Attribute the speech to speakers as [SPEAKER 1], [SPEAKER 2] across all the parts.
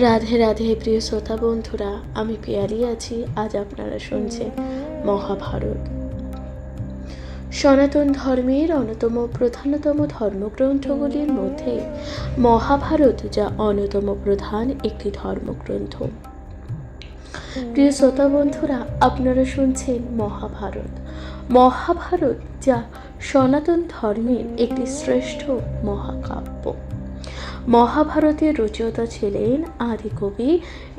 [SPEAKER 1] রাধে রাধে প্রিয় শ্রোতা বন্ধুরা, আমি পিয়ালি আছি। আজ আপনারা শুনছেন মহাভারত। সনাতন ধর্মের অন্যতম প্রধানতম ধর্মগ্রন্থগুলির মধ্যে মহাভারত যা অন্যতম প্রধান একটি ধর্মগ্রন্থ। প্রিয় শ্রোতা বন্ধুরা, আপনারা শুনছেন মহাভারত। মহাভারত যা সনাতন ধর্মের একটি শ্রেষ্ঠ মহাকাব্য। মহাভারতের রচয়িতা ছিলেন আদিকবি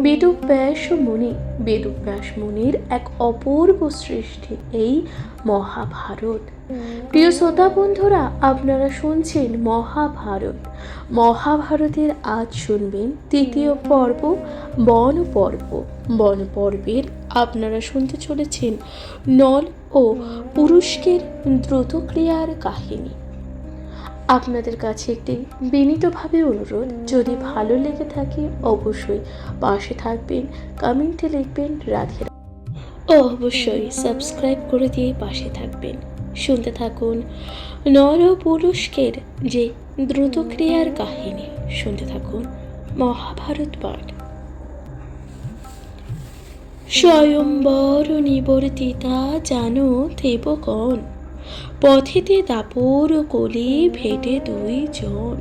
[SPEAKER 1] বেদব্যাস মুনি। বেদব্যাস মুনির এক অপূর্ব সৃষ্টি এই মহাভারত। প্রিয় শ্রোতা বন্ধুরা, আপনারা শুনছেন মহাভারত। মহাভারতের আজ শুনবেন তৃতীয় পর্ব, বন পর্ব। বন পর্বের আপনারা শুনতে চলেছেন নল ও পুরুষকের দ্রুতক্রিয়ার কাহিনী। আপনাদের কাছে একটি বিনীতভাবে অনুরোধ, যদি ভালো লেগে থাকে অবশ্যই পাশে থাকবেন, কমেন্টে লিখবেন রাধে ও অবশ্যই সাবস্ক্রাইব করে দিয়ে পাশে থাকবেন। শুনতে থাকুন নর ও পুরুষকের যে দ্রুতক্রিয়ার কাহিনী। শুনতে থাকুন মহাভারত পাঠ। স্বয়ম্বর নিবর্তিতা জানো দেবগণ, পথেতে দাপর কলি ভেটে দুইজন।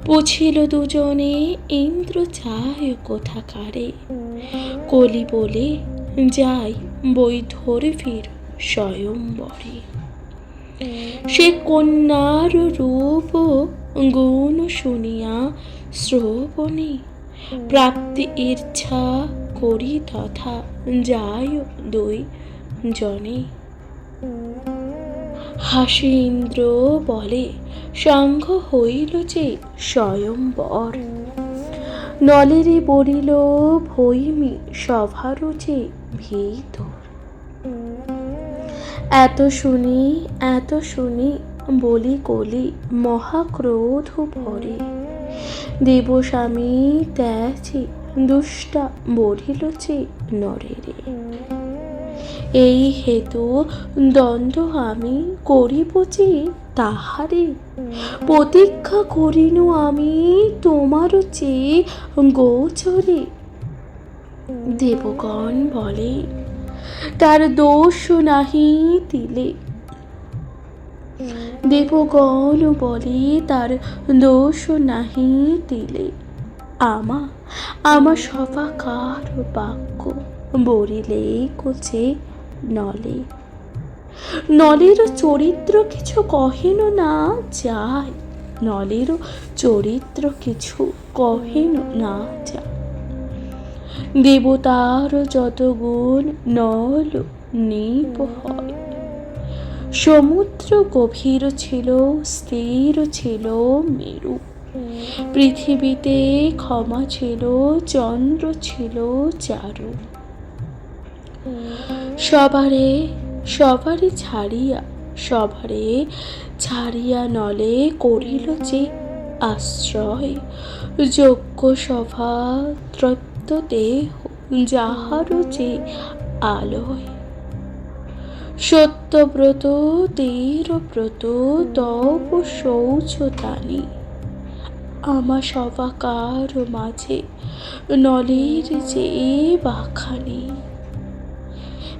[SPEAKER 1] পুছিল দুজনে ইন্দ্র চায় কোথাকারে, কলি বলে যাই বৈধর ফির স্বয়ম্বরে। সে কন্যার রূপ গুণ শুনিয়া শ্রবণে, প্রাপ্তি ইচ্ছা করি তথা যায় দুই জনে। হাসি ইন্দ্র বলে সাঙ্গ হইল যে স্বয়ম্বর, নলেরে বলিল ভৈমি সভার যে ভিতর। এত শুনি বলি কলি মহাক্রোধ ভরে, দেবস্বামী ত্যাচে দুষ্টা বলিল যে নরেরে। এই হেতু দ্বন্দ্ব আমি করিব যে তাহারে, প্রতীক্ষা করিনু আমি তোমার চেয়ে গোচরে। দেবগণ বলে তার দোষ নাহি দিলে, দেবগণ বলে তার দোষ নাহি দিলে। আমা সভাকার বাক্য বলিলে কোচে নলে। নলের চরিত্র কিছু কহেন না যায়, নলের চরিত্র কিছু কহেন না যায়। দেবতার যত গুণ নল নিপ হয়, সমুদ্র গভীর ছিল স্থির ছিল মেরু। পৃথিবীতে ক্ষমা ছিল চন্দ্র ছিল চারু। সবারে ছাড়িয়া নলে করিল যে আশ্রয়। যজ্ঞ সভা তৃপ্ত দেহ যাহার যে আলয়। সত্যব্রত তীরব্রত তব শৌচ দানি, আমা সভাকার মাঝে নলের যে বাখানি।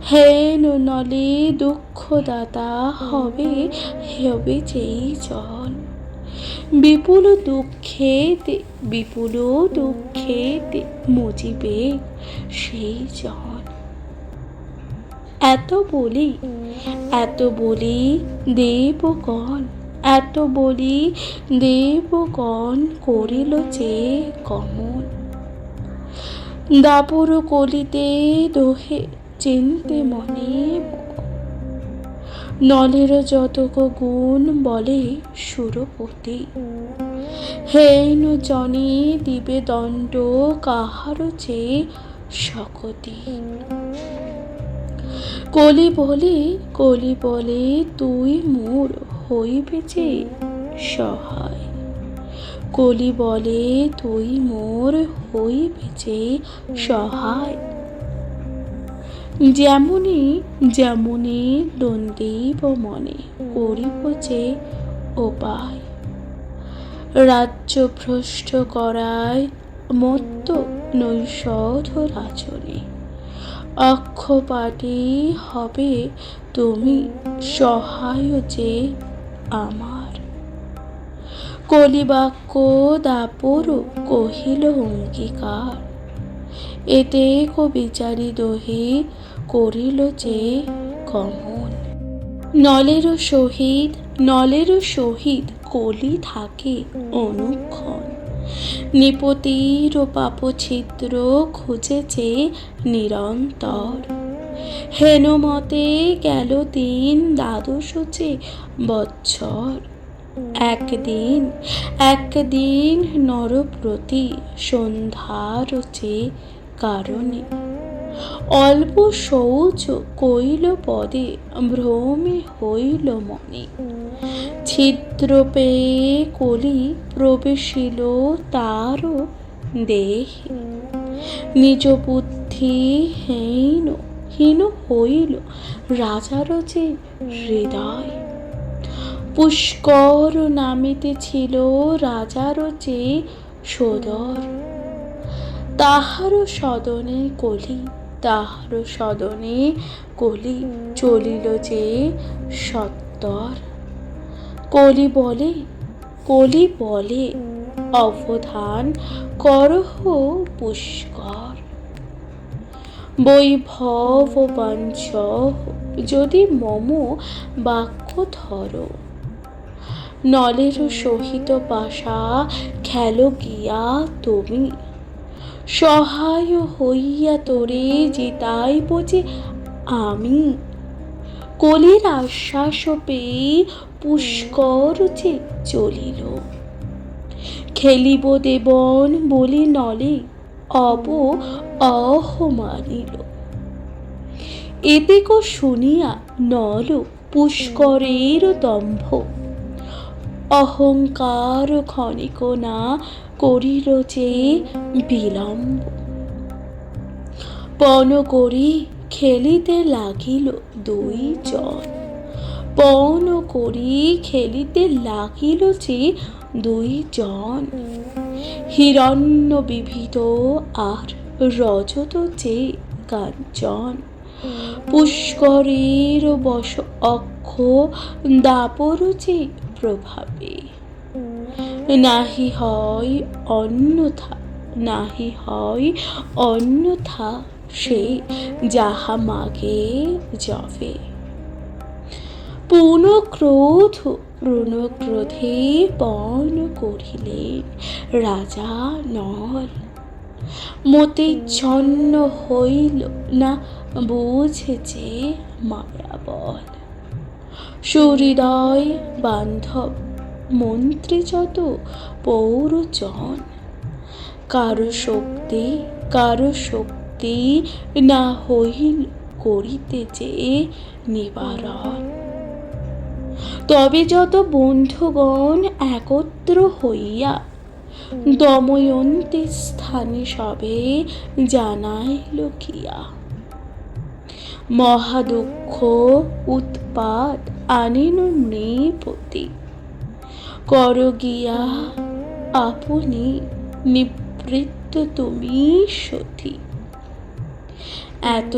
[SPEAKER 1] হেন নলে দুঃখদাতা হবে যেই জল, বিপুল দুঃখেতে মজিবে সেই জল। এত বলি দেবগণ করিল যে গমন। দাপর কলিতে দোহে চিনতে মনে, নলের যতক গুণ বলে সুরপতি। হেন জনে দিবে দণ্ড কাহার যে শকতি। কলি বলে তুই মোর হইবে যে সহায়, কলি বলে তুই মোর হইবে যে সহায়। যেমনি দ্বন্দ্বীব মনে করিব যে উপায়। রাজ্য ভ্রষ্ট করায় মত্ত নৈষধ রাজনে। অক্ষপাটে হবে তুমি সহায় যে আমার। কলিবাক্য দাপর কহিল অঙ্গীকার, এতে বিচারী দহে করিল যে গমন। নলেরও সহিত কলি থাকে অনুক্ষণ। নিপতির পাপছিদ্র খুঁজেছে নিরন্তর। হেনমতে গেল দিন দ্বাদশে বৎসর। একদিন নরপ্রতি সন্ধ্যার যে কারণে অল্প শৌচ কইল পদে ভ্রমে হইল মনে। ছিদ্র পেয়ে কলি প্রবেশিল তার দেহে। নিজ বুদ্ধি হীন হইল রাজার যে হৃদয়। পুষ্কর নামিতেছিল রাজার যে সদর। তাহার সদনে কলি চলিল যে সত্তর। কলি বলে অবধান করহ পুষ্কর। বৈভব বাঞ্ছহ যদি মম বাক্য ধর। নলের সহিত পাশা খেল গিয়া তুমি। সহায় হইয়া তোরে জিতাইব যে আমি। কলির আশ্বাস পেয়ে পুষ্কর যে চলিল। খেলিব দেবন বলি নলে অহ মানিল। এতেক শুনিয়া নল পুষ্করের দম্ভ। অহংকার ক্ষণিক না করিল যে বিলম্ব। পণ করি খেলিতে লাগিল যে দুইজন। হিরণ্য বিবিধ আর রজত যে কাঞ্চন। পুষ্করের বশ অক্ষ দাপর যে প্রভাবে। নাহি হয় অন্যথা সে যাহা মাগে যবে। পূর্ণক্রোধে পণ করিলেন রাজা নল। মতিচ্ছন্ন হইল না বুঝে যে মায়াবল। সুহৃদয় বান্ধব মন্ত্রী যত পৌরজন। কারো শক্তি না হইল করিতে যে নিবারণ। তবে যত বন্ধুগণ একত্র হইয়া দময়ন্তীর স্থানে সবে জানাইল গিয়া। মহাদুঃখ উৎপাত আনিল নৃপতি। কর গিয়া আপনি নিবৃত্ত তুমি সতী। এত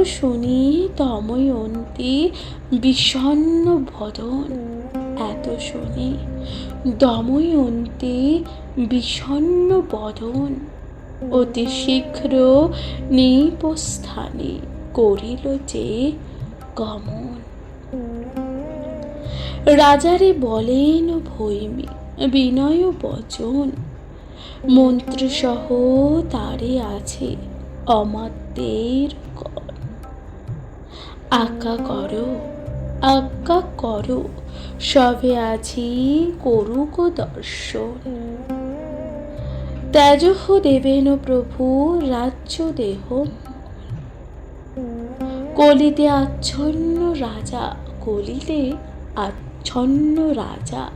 [SPEAKER 1] শুনি দময়ন্তী বিষণ্ণ বদন। অতি শীঘ্র নিপস্থানে করিল যে গমন। রাজারে বলেন ভৈমী বিনয় বচন। মন্ত্রী সহ তারে আছে অমাত্যের গণ। আজ্ঞা করো সবে আজি করুক দর্শন। ত্যাজহ দেবেন প্রভু রাজ্য দেহ। কলিতে আচ্ছন্ন রাজা।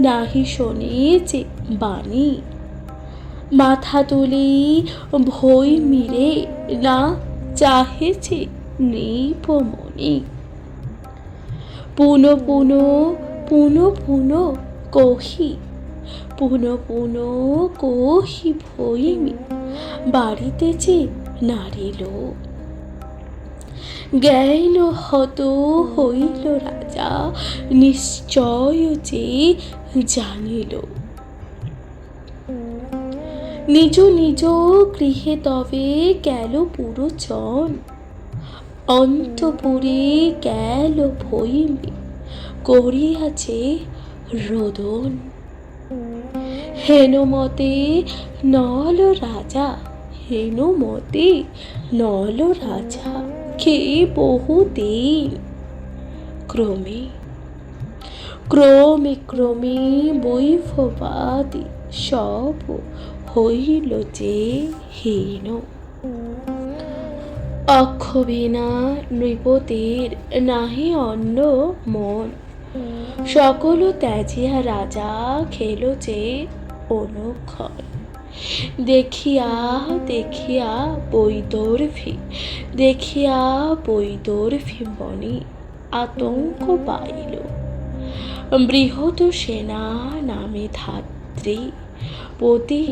[SPEAKER 1] নাহি শোনে যে বাণী। মাথা তুলি ভৈমীরে না চাহেছে নৃপমণি। পুনঃ কহি পুন পুন কহি ভৈমি, বাড়িতে যে নারিল। জ্ঞান হত হইল রাজা, নিশ্চয় যে জানিল। নিজ নিজ গৃহে তবে গেল পুরোজন, অন্তপুরে গেল ভৈমি, করিয়াছে রোদন। হেনমতে নল রাজা, হেনমতে নল রাজা, খেয়ে বহুদিন। ক্রমে ক্রমে ক্রমে বৈভবাদি সব হইল যে হীন। অক্ষবিনা নৃপতির নাহি অন্য মন, সকল ত্যাজিয়া রাজা খেল যে অনুক্ষণ। দেখিয়া দেখিয়া বৈদর্ভী, দেখিয়া বৈদর্ভী মনে আতঙ্ক পাইল। বৃহৎ সেনা নামে ধাত্রী পতি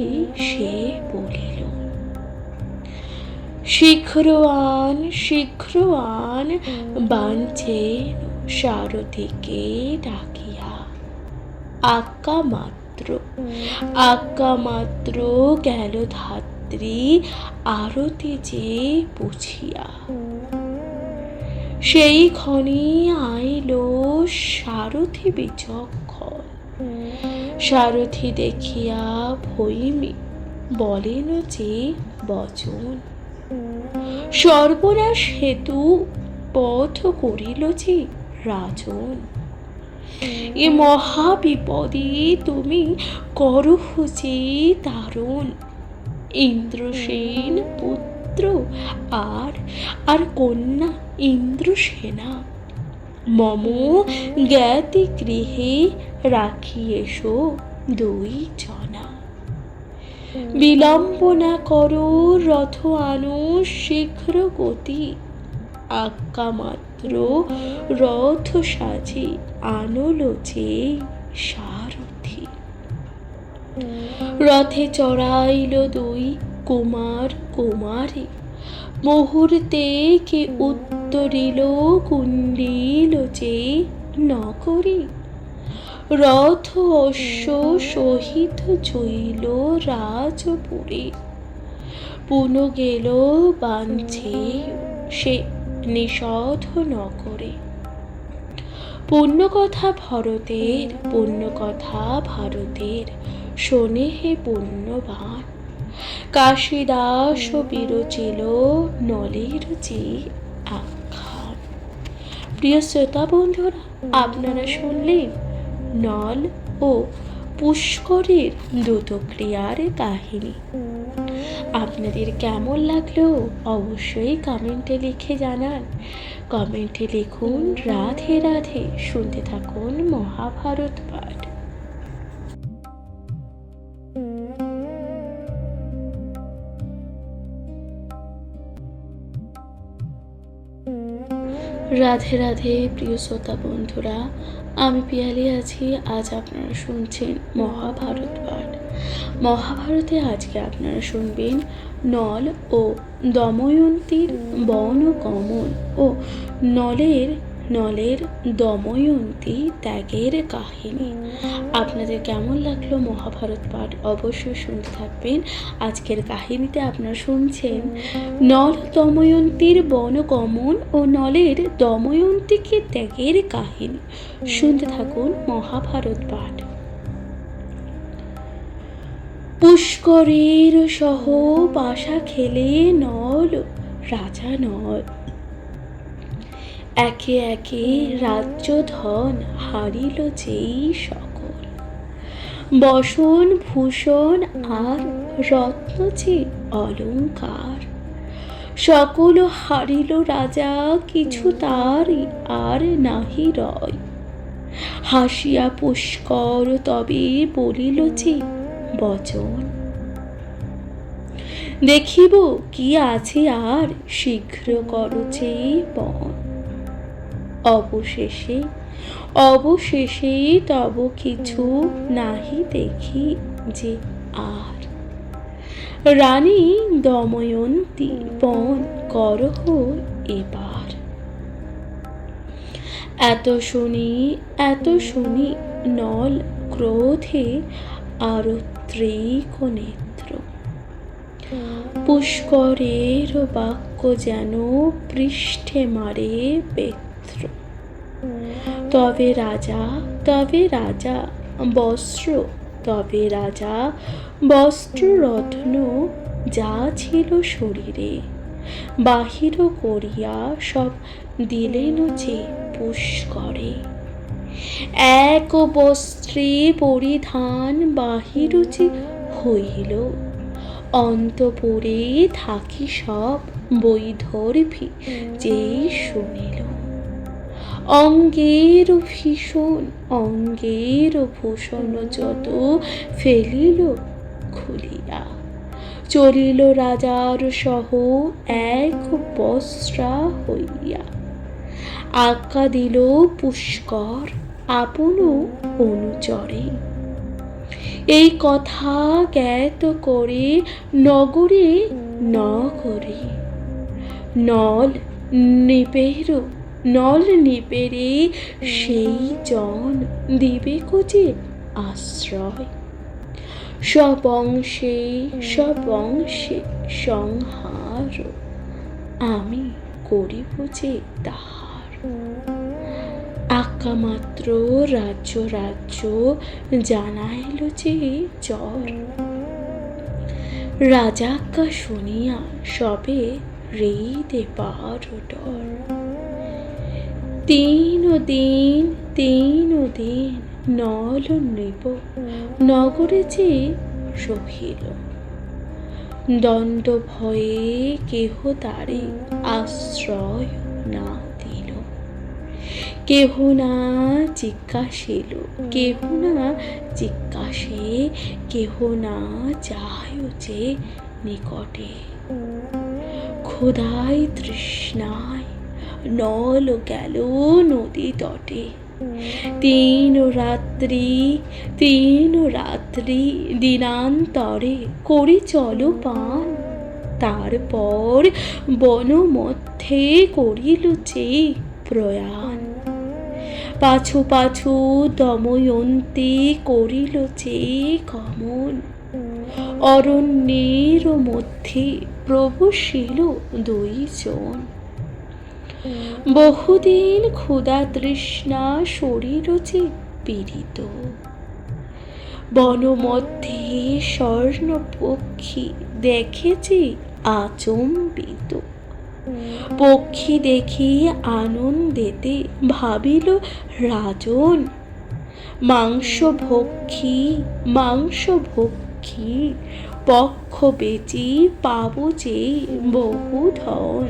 [SPEAKER 1] সে বলিল, শীঘ্র আন শীঘ্র আন বাঞ্ছেন সারথিকে ডাকিয়া। আজ্ঞা মাত্র আজ্ঞা মাত্র গেল ধাত্রী আরতি যে বুঝিয়া। সেই ক্ষণে আইল সারথি বিচক্ষণ, সারথি দেখিয়া ভৈমি বলেন যে বচন। সর্বনাশ হেতু পথ করিল যে রাজন, এ মহা বিপদে তুমি করহ যে তারণ। ইন্দ্রসেন পুত্র আর আর কন্যা ইন্দ্রসেনা, মম জ্ঞাতি গৃহে রাখি এসো দুই জনা। বিলম্ব না করো রথ আনো শীঘ্র গতি, আজ্ঞা মাত্র রথ সাজি আনল যে সারথি। রথে চড়াইল দুই কুমার কুমারী, মুহূর্তে কে উত্তরিল কুণ্ডিল যে নগরী। রথ অশ্ব সহিত জইল রাজপুরে, পুন গেল বাঞ্ছে সে নিষধ নগরে। পুণ্যকথা ভরতের, পুণ্যকথা ভারতের, শোনে হে পুণ্যবান। কাশীদাস বিরচিল নলের যে আখ্যান। প্রিয় শ্রোতা বন্ধুরা, আপনারা শুনলেন নল ও পুষ্করের দ্রুতক্রিয়ার কাহিনী। আপনাদের কেমন লাগলো অবশ্যই কমেন্টে লিখে জানান। কমেন্টে লিখুন রাধে রাধে। শুনতে থাকুন মহাভারত পাঠ। রাধে রাধে প্রিয় শ্রোতা বন্ধুরা, আমি পিয়ালি আছি। আজ আপনারা শুনছেন মহাভারত পাঠ। মহাভারতে আজকে আপনারা শুনবেন নল ও দময়ন্তীর বনগমন ও নলের দময়ন্তী ত্যাগের কাহিনী। আপনাদের কেমন লাগলো মহাভারত পাঠ অবশ্যই শুনতে থাকবেন। আজকের কাহিনীতে আপনারা শুনছেন নল দময়ন্তীর বনগমন ও নলের দময়ন্তীকে ত্যাগের কাহিনী। শুনতে থাকুন মহাভারত পাঠ। পুষ্করের সহ পাশা খেলে নল রাজা নল, একে একে রাজ্য ধন হারিল যেই সকল। বসন ভূষণ আর রত্ন যে অলঙ্কার, সকল হারিল রাজা কিছু তার আর নাহি রয়। হাসিয়া পুষ্কর তবে বলিল যে বচন, দেখিব কি আছে আর শীঘ্র কর যে বন। অবশেষে অবশেষে তব কিছু নাহি দেখি যে আর। রানী দময়ন্তী পণ করহ এবার। এত শুনি নল ক্রোধে আরত্রিক নেত্র। পুষ্করের বাক্য যেন পৃষ্ঠে মারে বেত্র। তবে রাজা বস্ত্র রত্ন যা ছিল শরীরে, বাহির করিয়া সব দিলেন যে পুষ্করে। এক বস্ত্রে পরিধান বাহির যে হইল, অন্তপুরে থাকি সব বৈদর্ভী যেই শুনিল। অঙ্গের ভূষণ যত ফেলিল খুলিয়া, চলিল রাজার সহ এক বস্ত্রা হইয়া। আজ্ঞা দিল পুষ্কর আপন অনুচরে, এই কথা জ্ঞাত করে নগরে নল নিপেরে সেই জন দিবে যে আশ্রয়। সবংশে সংহার আমি করিব যে তাহার। আজ্ঞা মাত্র রাজ্য জানাইল যে চর। রাজাজ্ঞা শুনিয়া সবে হৃদে পার ডর। তিন দিন নল নৃপ নগরে যে রহিল। দণ্ড ভয়ে কেহ তারে আশ্রয় না দিল। কেহ না জিজ্ঞাসে কেহ না যায় যে নিকটে। ক্ষুধায় তৃষ্ণায় নল গেল নদী তটে। তিন রাত্রি দিনান্তরে করি চলো পান। তারপর বন মধ্যে করিল যে প্রয়াণ। পাছু দময়ন্তী করিল যে গমন। অরণ্যের মধ্যে প্রবেশিল দুইজন। বহুদিন ক্ষুধা তৃষ্ণা শরীর যে পীড়িত। বন মধ্যে স্বর্ণ পক্ষী দেখেছি আচম্বিত। পক্ষী দেখি আনন্দেতে ভাবিল রাজন। মাংস ভক্ষী পক্ষ বেচি পাব যে বহু ধন।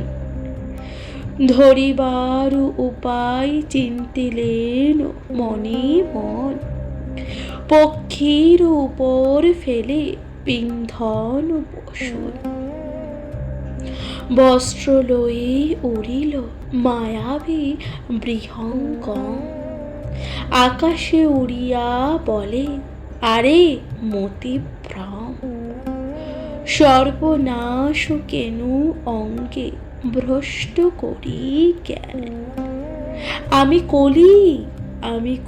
[SPEAKER 1] ধরিবার উপায় চিন্তিলেন মনে মন। পক্ষীর উপর ফেলে পিন্ধন বসন। বস্ত্র লয়ে উড়িল মায়াবী বৃহঙ্গম। আকাশে উড়িয়া বলে আরে মতিভ্রম। সর্বনাশ কেনু অঙ্গে ভ্রষ্ট করি জ্ঞান। আমি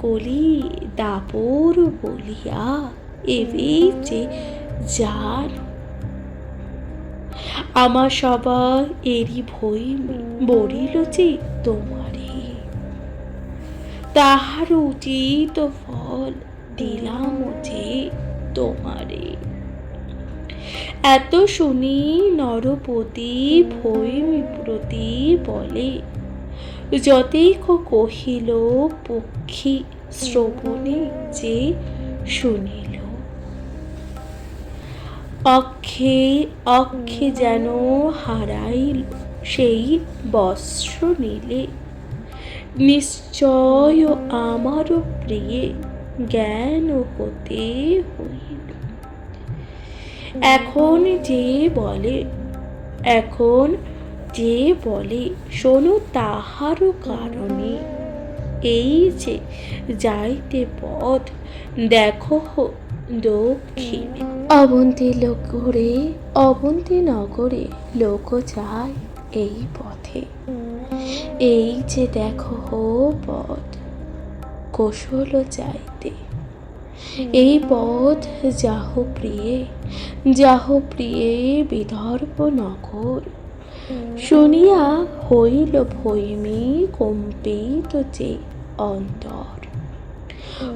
[SPEAKER 1] কলি দাপর বলিয়া এবে যে জান। আমার সবাই এরি ভই বলিল যে তোমারে। তাহার উচিত ফল দিলাম যে তোমারে। এত শুনি নরপতি ভৈমী প্রতি বলে। যতৈক কহিল পক্ষী শ্রবণে যে শুনিল। অক্ষে যেন হারাইল সেই বস্ত্র নিলে। নিশ্চয় আমার প্রিয়ে জ্ঞান হতে হইল। এখন যে বলে শোনো তাহার কারণে। এই যে যাইতে পথ, দেখো দক্ষিণে। অবন্তী নগরে লোক যায় এই পথে, এই যে দেখো পথ কৌশল যাইতে। এই পথ যাহ প্রিয়ে বিদর্ভ নগর, শুনিয়া হইল ভৈমী কম্পিত যে অন্তর।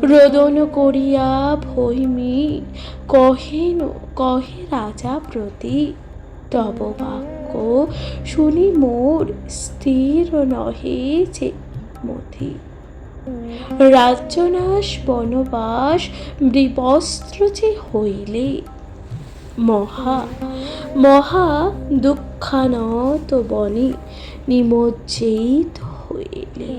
[SPEAKER 1] রোদন করিয়া ভৈমী কহে রাজা প্রতি, তব বাক্য শুনি মোর স্থির নহে যে মতি। রাজ্যনাশ বনবাস বিবস্ত্র যে হইলে, মহা দুঃখানত বনে নিমজ্জিত হইলে।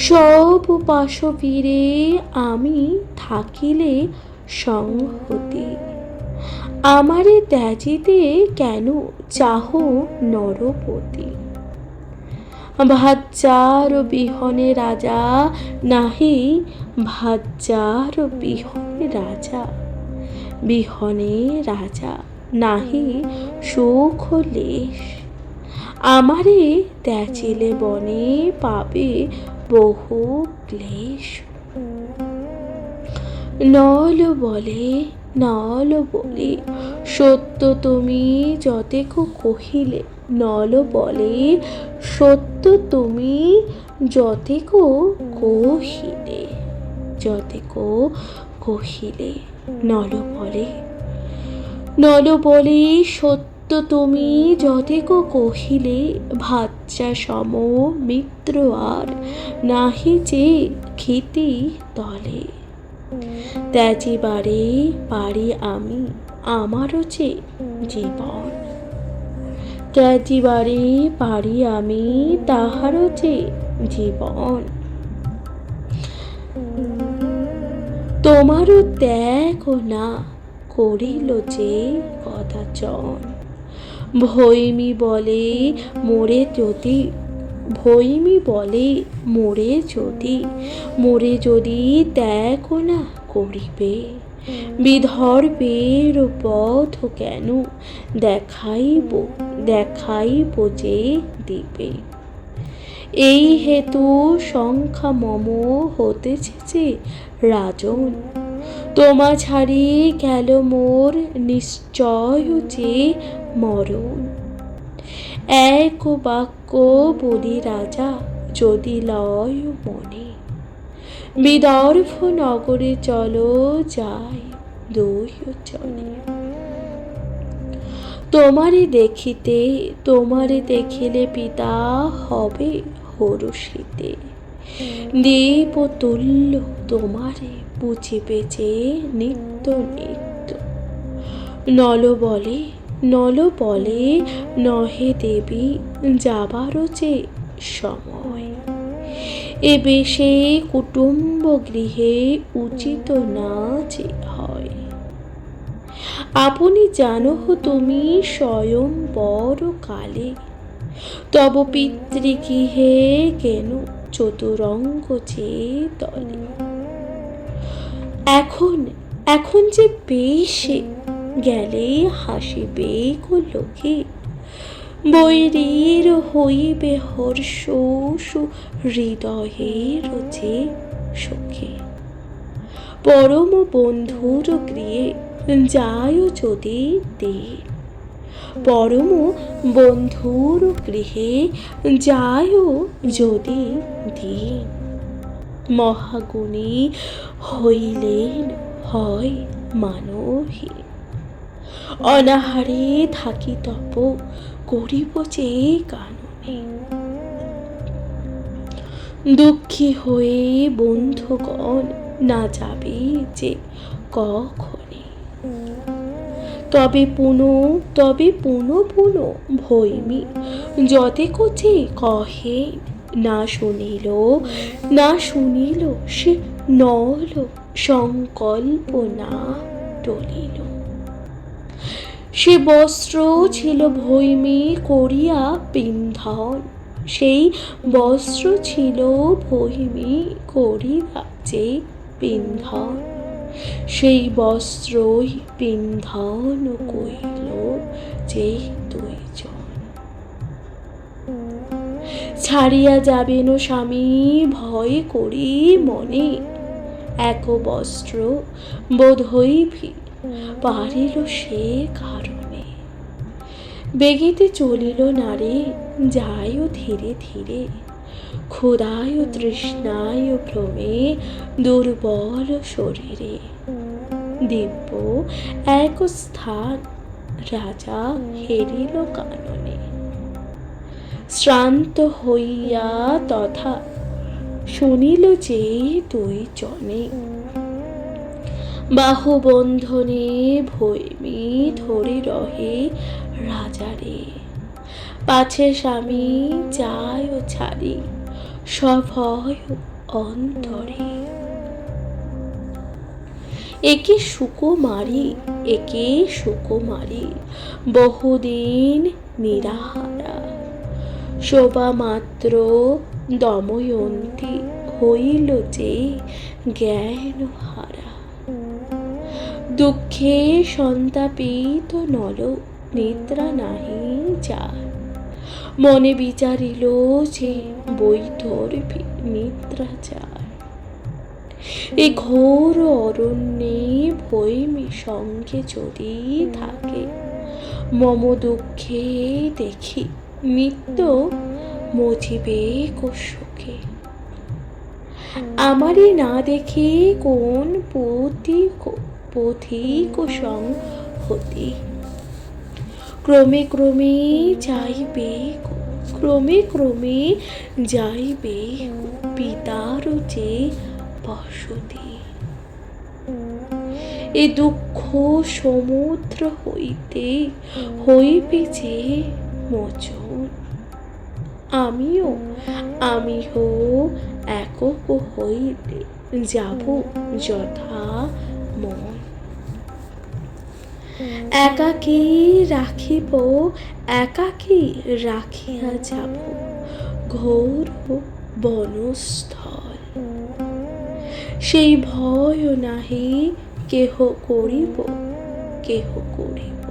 [SPEAKER 1] সব পাশবীরে আমি থাকিলে সংহতি, আমারে ত্যাজিতে কেন চাহ নরপতি। ভাজ্যার বিহনে রাজা নাহি, ভাজ্যার বিহনে রাজা নাহি সুখ লেশ। আমারে ত্যাজিলে বনে পাবে বহু ক্লেশ। নল বলে সত্য তুমি যতেক কহিলে, নল বলে সত্য তুমি যতেক কহিলে। নল বলে সত্য তুমি যতেক কহিলে, ভাজ্যা সম মিত্র আর নাহি যে ক্ষিতি তলে। ত্যাজিবারে পারি আমি আমারও যে জীবন, ত্যাজিবারে পারি আমি তাহারও যে জীবন। তোমারও ত্যাগ না করিল যে কদাচন। ভৈমী বলে মোরে যদি ত্যাগ না করিবে, বিদর্ভের পথ কেন দেখাইব যে দিবে। এই হেতু সংখ্যা মম হতেছে যে রাজন, তোমা ছাড়ি গেল মোর নিশ্চয় যে মরণ। এক বাক্য বলি রাজা যদি লয় মনে, বিদর্ভ নগরে চলো যাই দুই জনে। তোমারে দেখিলে পিতা হবে হরষিতে, দেবতুল্য তোমারে বুঝিবে যে নিত্য নিত্য। নল বলে নহে দেবী যাবারও যে সময়, এ বেশে কুটুম্ব গৃহে উচিত না যে হয়। আপনি জানো তুমি স্বয়ংবর কালে, তব পিতৃগৃহে কেন চতুরঙ্গ যে তলে। এখন যে বেশে গেলে হাসিবে লোকে, বৈরীর হইবে হর্ষ হৃদয়ের যে সখে। পরম বন্ধুর গৃহে যায় যদি দিন, পরম বন্ধুর গৃহে যায় যদি দিন। মহাগুণী হইলেন হয় মানহীন, অনাহারে থাকি তপ করিব যে কাননে। দুঃখী হয়ে বন্ধুগণ না যাবে যে কখনে, তবে পুনঃ ভৈমী যতেক যে কহেন। না শুনিল সে নল সংকল্প না টলিল। সে বস্ত্র ছিল ভৈমী করিয়া পিন্ধন, সেই বস্ত্র ছিল ভৈমী করি রাজে পিন্ধন, সেই বস্ত্রই পিন্ধন কইল যে দুইজন। ছাড়িয়া যাবেন স্বামী ভয় করি মনে, এক বস্ত্র বোধ হইবি পারিল সে কারণে। বেগিতে চলিল নারে যায় ধীরে ধীরে, ক্ষুধায় তৃষ্ণায় ভ্রমে দুর্বল শরীরে। দিব্য এক স্থান রাজা হেরিল কাননে, শ্রান্ত হইয়া তথা শুনিল যে দুইজনে। বাহুবন্ধনে ভৈমী ধরি রহে রাজারে, পাছে স্বামী যায় ছাড়ি সভয় অন্তরে। একে সুকুমারী একে সুকুমারী বহুদিন নিরাহারা, শোভা মাত্র দময়ন্তী হইল যে জ্ঞান হারা। দুঃখে সন্তাপিত নল নিদ্রা নাহি যার, মনে বিচারিল যে বৈদর্ভী নিদ্রাচার। এ ঘোর অরণ্যে ভৈমী সঙ্গে যদি থাকে, মম দুঃখে দেখি নিত্য মজিবে সুখে। আমারই না দেখে কোন পথিক সংহতি, ক্রমে ক্রমে যাইবে ক্রমে ক্রমে যাইবে পিতার যে বসতি। এ দুঃখ সমুদ্র হইতে হইবে যে মোচন, আমিও একক হইতে যাব যথা মন। একাকী রাখিব একাকী রাখিয়া যাব ঘোর বনস্থল, সেই ভয় নাহি কেহ করিব কেহ করিব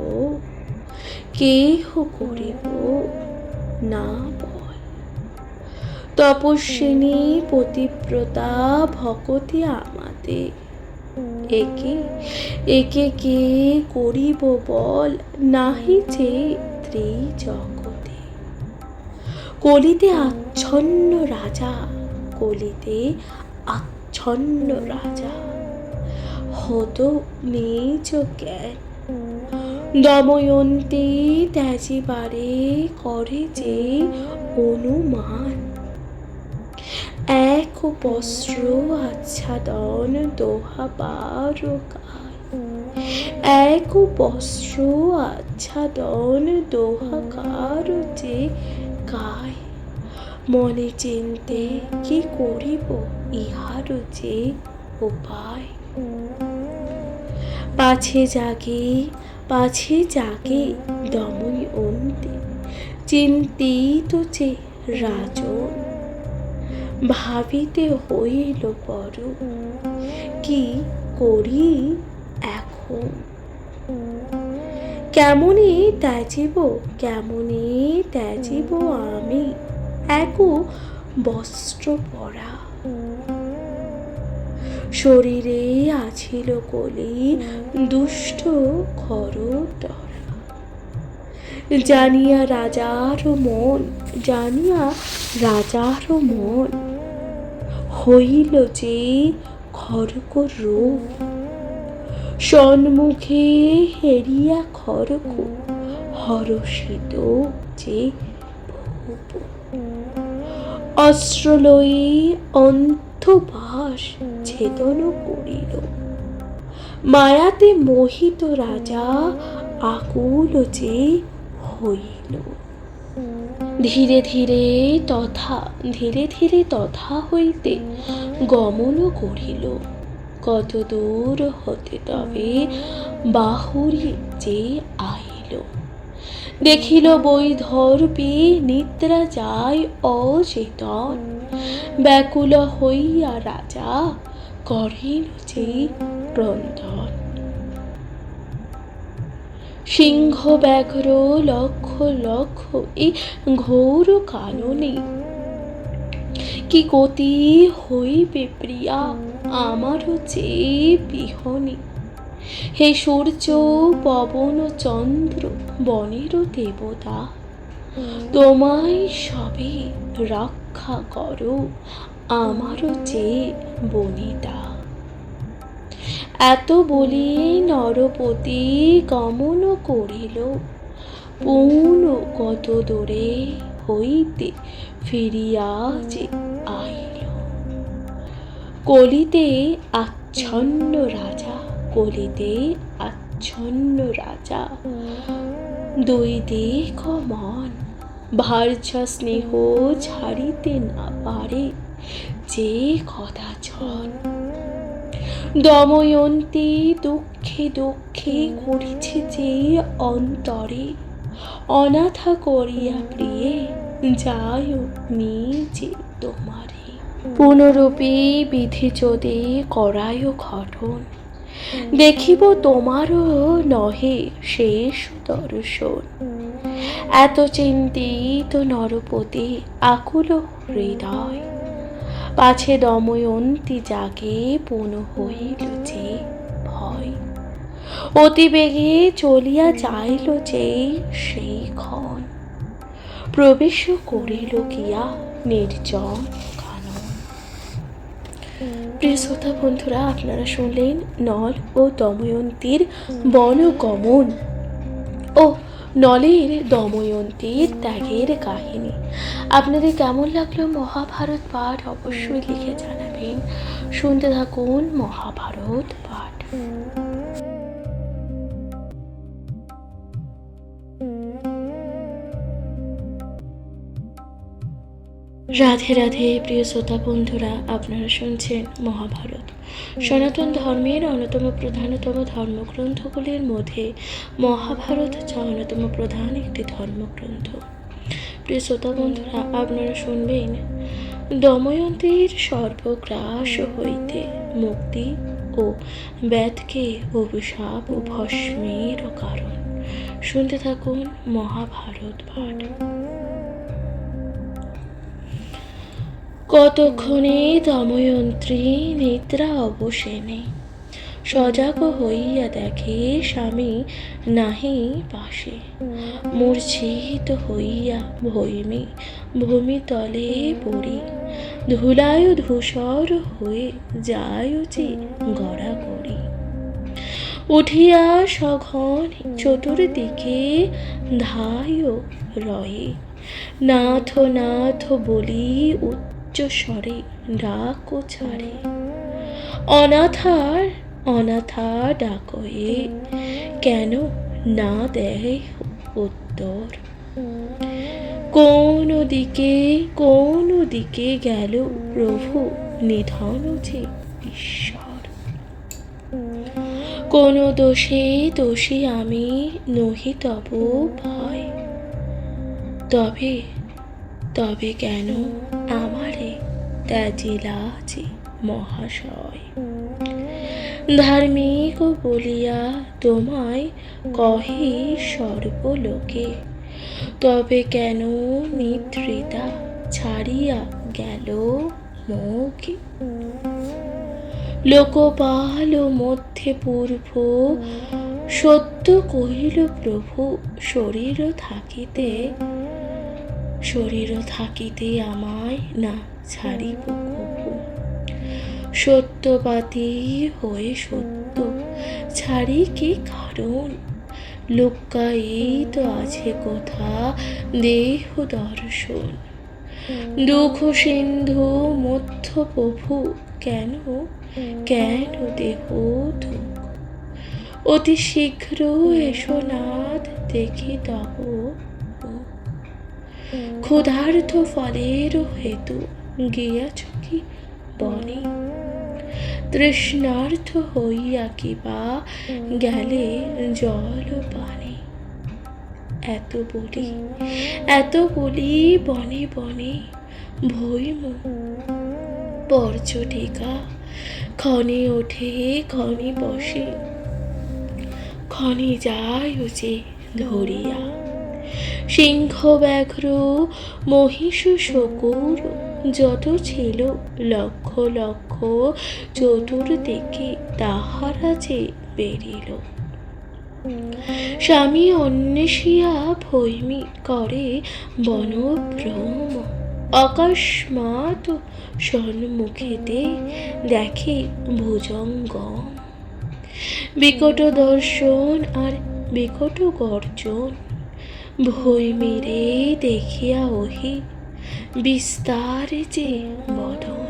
[SPEAKER 1] কেহ করিব না বল। তপস্বিনী পতিব্রতা ভকতি আমাতে, একে একে কে করিব বল নাহি যে ত্রিজগতে। কলিতে আচ্ছন্ন রাজা কলিতে আচ্ছন্ন রাজা, হত নিজ জ্ঞান। দময়ন্তী ত্যাজিবারে করে যে অনুমান, এক বস্ত্র আচ্ছাদন দোহাবার গায়। এক বস্ত্র আচ্ছাদন দোহাকার যে গায়, মনে চিনতে কি করিব ইহার যে উপায়। পাছে জাগে দময়ন্তী চিন্তিত যে রাজন, ভাবিতে হইল বড় কি করি এখন। কেমনে ত্যাজিব আমি এক বস্ত্র পরা। শরীরে আছিল কলি দুষ্ট খরতরা, জানিয়া রাজার মন হইল যে খড়গ রূপ। সন্মুখে হেরিয়া খড়গ হরষিত যে ভূপ। অস্ত্র লই অন্তঃবাস ছেদন করিল, মায়াতে মোহিত রাজা আকুল যে হইল। ধীরে ধীরে তথা হইতে গমন করিল, কত দূর হতে তবে বাহুরি যে আইল। দেখিল বৈধর্পী নিদ্রা যায় অচেতন, ব্যাকুল হইয়া রাজা করেন যে ক্রন্দন। সিংহ ব্যাঘ্র লক্ষ লক্ষ এই ঘোর কাননে, কি গতি হইবে প্রিয়া আমারও যে বিহনে। হে সূর্য পবন চন্দ্র বনের দেবতা, তোমায় সবে রক্ষা করো আমারও যে বনিতা। এত বলিয়ে নরপতি গমন করিল, পুন কত দূরে হইতে ফিরিয়া যে আইল। কলিতে আচ্ছন্ন রাজা, কলিতে আচ্ছন্ন রাজা, দুই দিক মন ভার্যা স্নেহ ছাড়িতে না পারে যে কদাচন। দময়ন্তী দুঃখে দুঃখে করিছে যে অন্তরে, অনাথা করিয়া প্রিয়ে যায় নিজে তোমারে। পুনরূপে বিধি যদি করায় ঘটন, দেখিব তোমারও নহে শেষ দর্শন। এত চিন্তিত নরপতি আকুল হৃদয়, পাছে দময়ন্তী জাগে পুন হইল যে ভয়। অতি বেগে চলিয়া যাইল যে সেই ক্ষণ, প্রবেশ করিল গিয়া নির্জন কানন। প্রিয় শ্রোতা বন্ধুরা, আপনারা শুনলেন নল ও দময়ন্তীর বনগমন ও নলের দময়ন্তীর ত্যাগের কাহিনী। আপনাদের কেমন লাগলো মহাভারত পাঠ অবশ্যই লিখে জানাবেন। শুনতে থাকুন মহাভারত পাঠ। রাধে রাধে প্রিয় শ্রোতা বন্ধুরা, আপনারা শুনছেন মহাভারত। সনাতন ধর্মের অন্যতম প্রধানতম ধর্মগ্রন্থগুলির মধ্যে মহাভারত হচ্ছে অন্যতম প্রধান একটি ধর্মগ্রন্থ। প্রিয় শ্রোতা বন্ধুরা, আপনারা শুনবেন দময়ন্তীর সর্বগ্রাস হইতে মুক্তি ও ব্যাধকে অভিশাপ ও ভস্মের কারণ। শুনতে থাকুন মহাভারত পাঠ। কতক্ষণে দময়ন্তী নিদ্রা অবসেনে, সজাগ হইয়া দেখে স্বামী নাহি পাশে। মূর্ছিত হইয়া ভৈমী ভূমিতলে পড়ি, ধুলায় ধূসর হয়ে যায় যে গড়াগড়ি। উঠিয়া সঘন চতুর্দিকে ধায় রয়ে, নাথ নাথ বলি উচ্চ স্বরে ডাক ছাড়ে। অনাথার অনাথা ডাকয়ে কেন না দেয় উত্তর। কোন দিকে গেল প্রভু নিধন যে ঈশ্বর। কোন দোষে দোষী আমি নহি তব ভয়, তবে তবে কেন আমারে ত্যাজিলা যে মহাশয়। ধার্মিক বলিয়া তোমায় কহে সর্বলোকে, তবে কেন নিদ্রিতা ছাড়িয়া গেল মোকে। লোকপাল মধ্যে পূর্ব সত্য কহিল প্রভু, শরীর থাকিতে আমায় না ছাড়িব কভু। সত্যবাদী হয়ে সত্য ছাড়ি কি কারণ, লুকায়িত আছে কোথা দেহ দর্শন। দুঃখ সিন্ধু মধ্য প্রভু কেন কেন দেহ দুঃখ। অতি শীঘ্র এসো নাথ দেখি তব ক্ষুধার্ত ফলের হেতু গিয়াছ কি বনে। তৃষ্ণার্থ হইয়া কিবা গেলে জল পানে, এত বলি বনে বনে ভৈম পর্যটেকা, ক্ষণে ওঠে ক্ষণে বসে, ক্ষণে যায় যে ধরিয়া। সিংহ ব্যাঘ্র মহিষ শকুর যত ছিল লক্ষ লক্ষ, চতুর্দিকে তাহারা যে বেরিল। স্বামী অন্বেষিয়া ভৈমী করে বনভ্রম, অকস্মাৎ সন্মুখেতে দেখে ভুজঙ্গম। বিকট দর্শন আর বিকট গর্জন, ভৈমীরে দেখিয়া ওহি বিস্তারে যে বদন।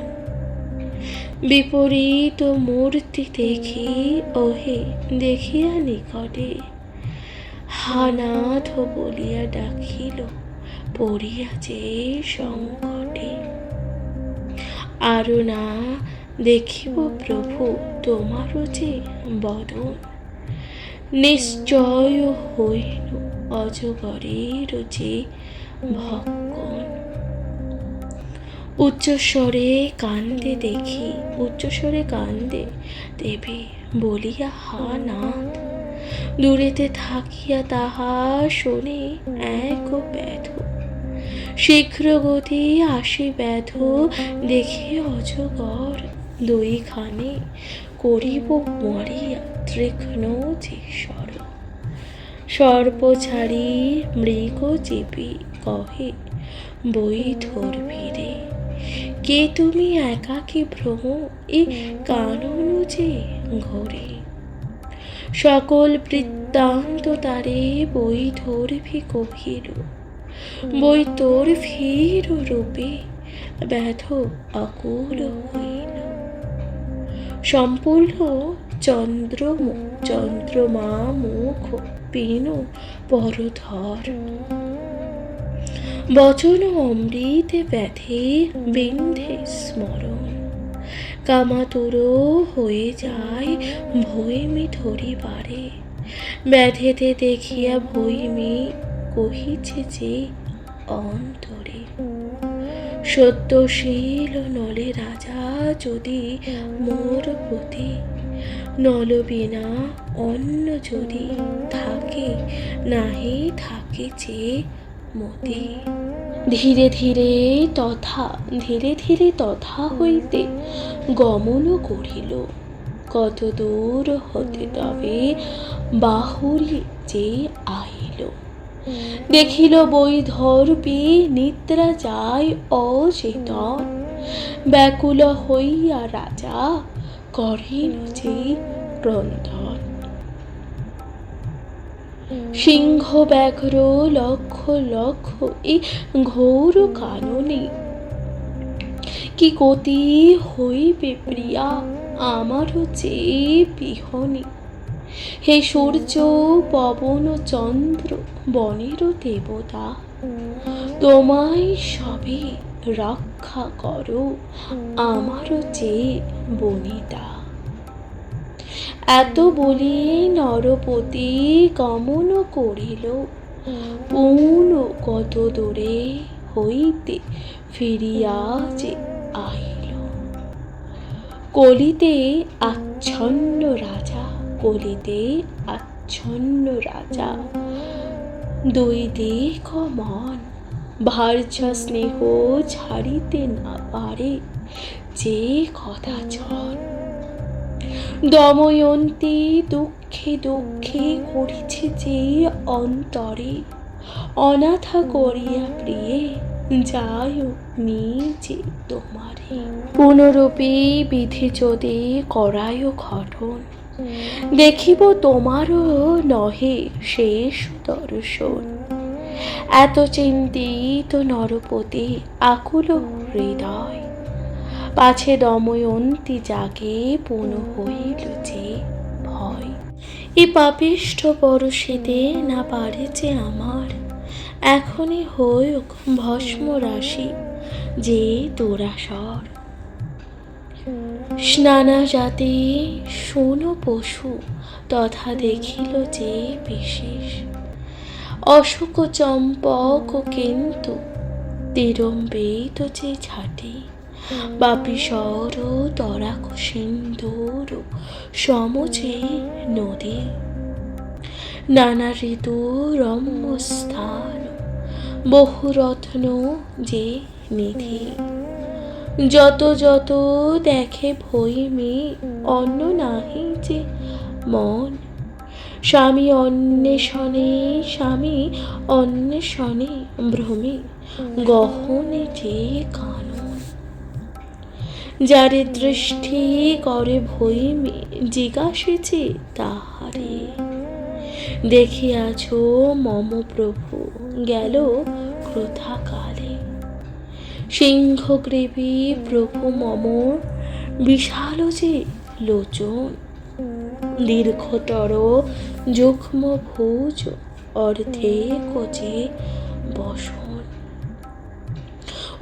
[SPEAKER 1] বিপরীত মূর্তি দেখি ওহে দেখিয়া নিকটে, হানাথ বলিয়া ডাকিল পড়িয়া যে সংকটে। আরো না দেখিব প্রভু তোমারও যে বদন, নিশ্চয় হইল অজগরের যে ভক্ষণ। উচ্চস্বরে কান্দে দেবী বলিয়া হা নাথ, দূরেতে থাকিয়া তাহা শোনে এক ব্যাধ। শীঘ্র গতি আসি ব্যাধ দেখে অজগর, দুইখানে করিব মারিয়া তীক্ষ্ণ যে স্বর। সর্প ছাড়ি মৃগ চেপি কহে বৈধর ভিড়ে, কে তুমি একাকী ভ্রম এ কানন যে ঘোরে। সকল বৃত্তান্ত তারে বৈধর্ভী কহিল, বৈতর্ভীর রূপে ব্যাধ আকুল হইল। সম্পূর্ণ চন্দ্রমা মুখ পিনু পরধর, বচন অমৃতে ব্যাধে বিন্ধে স্মরণ। কামাতুর হয়ে যায় ভৈমী ধরিবারে, ব্যাধেতে দেখিয়া ভৈমী কহিছে যে অন্তরে। সত্যশীল নলে রাজা যদি মোর প্রতি, নল বিনা অন্য যদি থাকে নাহি থাকে যে মতি। ধীরে ধীরে তথা হইতে গমন করিল, কত দূর হতে তবে বাহুরি যে আইল। দেখিল বৈধর্ভী নিদ্রা যায় অচেতন, ব্যাকুল হইয়া রাজা করেন যে ক্রন্দন। সিংহ ব্যাঘ্র লক্ষ লক্ষ এই ঘোর কাননে, কি গতি হইবে প্রিয়া আমারও যে বিহনে। হে সূর্য পবন চন্দ্র বনের দেবতা, তোমায় সবে রক্ষা করো আমারও যে বনিতা। এত বলি নরপতি গমন করিল, পুন কত দূরে হইতে ফিরিয়া যে আইল। কলিতে আচ্ছন্ন রাজা, দুই দিক মন ভার্যা স্নেহ ছাড়িতে না পারে যে কদাচন। দময়ন্তী দুঃখে দুঃখে করিছে যে অন্তরে, অনাথা করিয়া প্রিয়ে যায় নিজে তোমারে। পুনরূপে বিধি যদি করায় ঘটন, দেখিব তোমারও নহে শেষ দর্শন। এত চিন্তিত নরপতি আকুল হৃদয়, পাছে দময়ন্তী জাগে পুন হইল যে ভয়। এ পাপিষ্ঠ পরশিতে না পারে যে আমার, এখনই হোক ভস্ম রাশি যে দুরাশর। স্নানা জাতি শোনো পশু তথা দেখিল যে বিশেষ, অশোক চম্পক কিন্তু তিরম্বিত যে ছাটে, বাপিসর তরাক সিন্দুর সমচে নদী, নানা ঋতু রম্য স্থান, বহুরত্ন যে নিধি, যত যত দেখে ভৈমী অন্য নাহি যে মন, স্বামী অন্বেষণে ভ্রমে গহনে যে কানন, যারে দৃষ্টি করে ভৈমী জিজ্ঞাসেছে তাহারে, দেখিয়াছ মম প্রভু গেল ক্রোধাকালে, সিংহগ্রীবী প্রভু মম বিশাল যে লোচন, দীর্ঘতর যুগ্ম ভুজ অর্ধে কোচে বসন,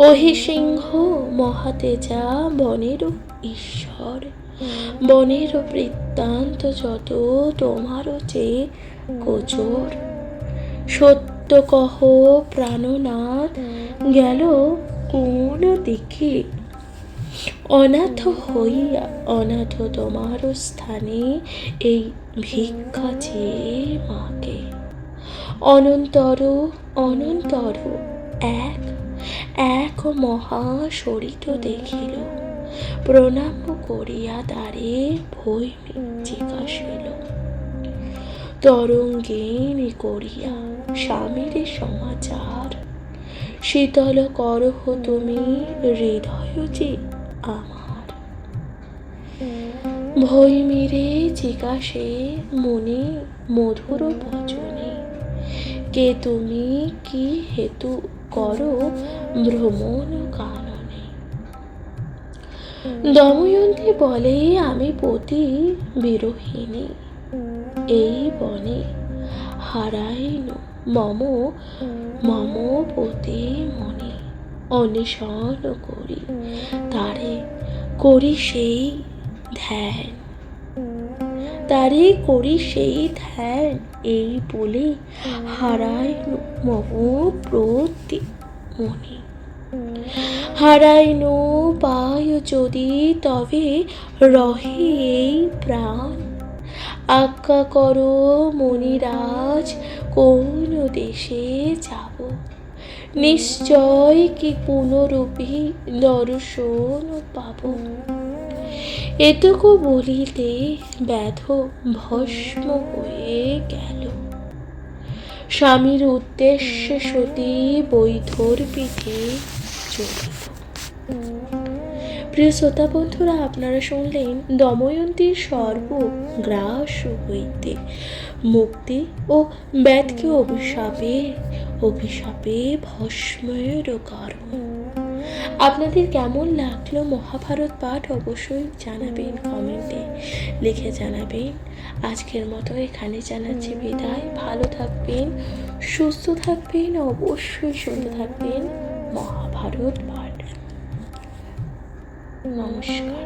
[SPEAKER 1] ওহে সিংহ মহাতেজা বনের ঈশ্বর, বনের বৃত্তান্ত যত তোমার যে গোচর, সত্য কহ প্রাণনাথ গেল কোন দিকে, অনাথ হইয়া অনাথ তোমার স্থানে এই ভিক্ষা চেয়ে মাকে, অনন্তর অনন্তর এক এক মহাশরিত দেখিল, প্রণাম করিয়া দ্বারে ভৈমী জিজ্ঞাসিল, তরঙ্গিনী করিয়া স্বামীর সমাচার, শীতল করহ তুমি হৃদয় যে আমার, ভৈমীরে জিজ্ঞাসে মনে মধুর বচনে, কে তুমি কি হেতু করো ভ্রমণ কাননে, দময়ন্তী বলে আমি পতি বিরহিণী, এই বনে হারাইন মম মম পতি মনে, অন্বেষণ করি তারে করি সেই ধ্যান, তারে করি সেই ধ্যান, এই বলে হারাইন মম প্রতি মনে, হারাইন পায় যদি তবে রহে এই প্রাণ, আজ্ঞা করো মণিরাজ কোন দেশে যাব, নিশ্চয় কি পুনরূপী দর্শন পাব, এটুকু বলিতে ব্যাধ ভস্ম হয়ে গেল, স্বামীর উদ্দেশ্যে সতী বৈধর পিঠে চলিল। প্রিয় শ্রোতা বন্ধুরা, আপনারা শুনলেন দময়ন্তীর সর্বগ্রাস হইতে মুক্তি ও ব্যাধকে অভিশাপে ভস্মের কারণ। আপনাদের কেমন লাগলো মহাভারত পাঠ অবশ্যই জানাবেন, কমেন্টে লিখে জানাবেন। আজকের মতো এখানে জানাচ্ছি বিদায়। ভালো থাকবেন, সুস্থ থাকবেন, অবশ্যই শুনতে থাকবেন মহাভারত পাঠ। নমস্কার।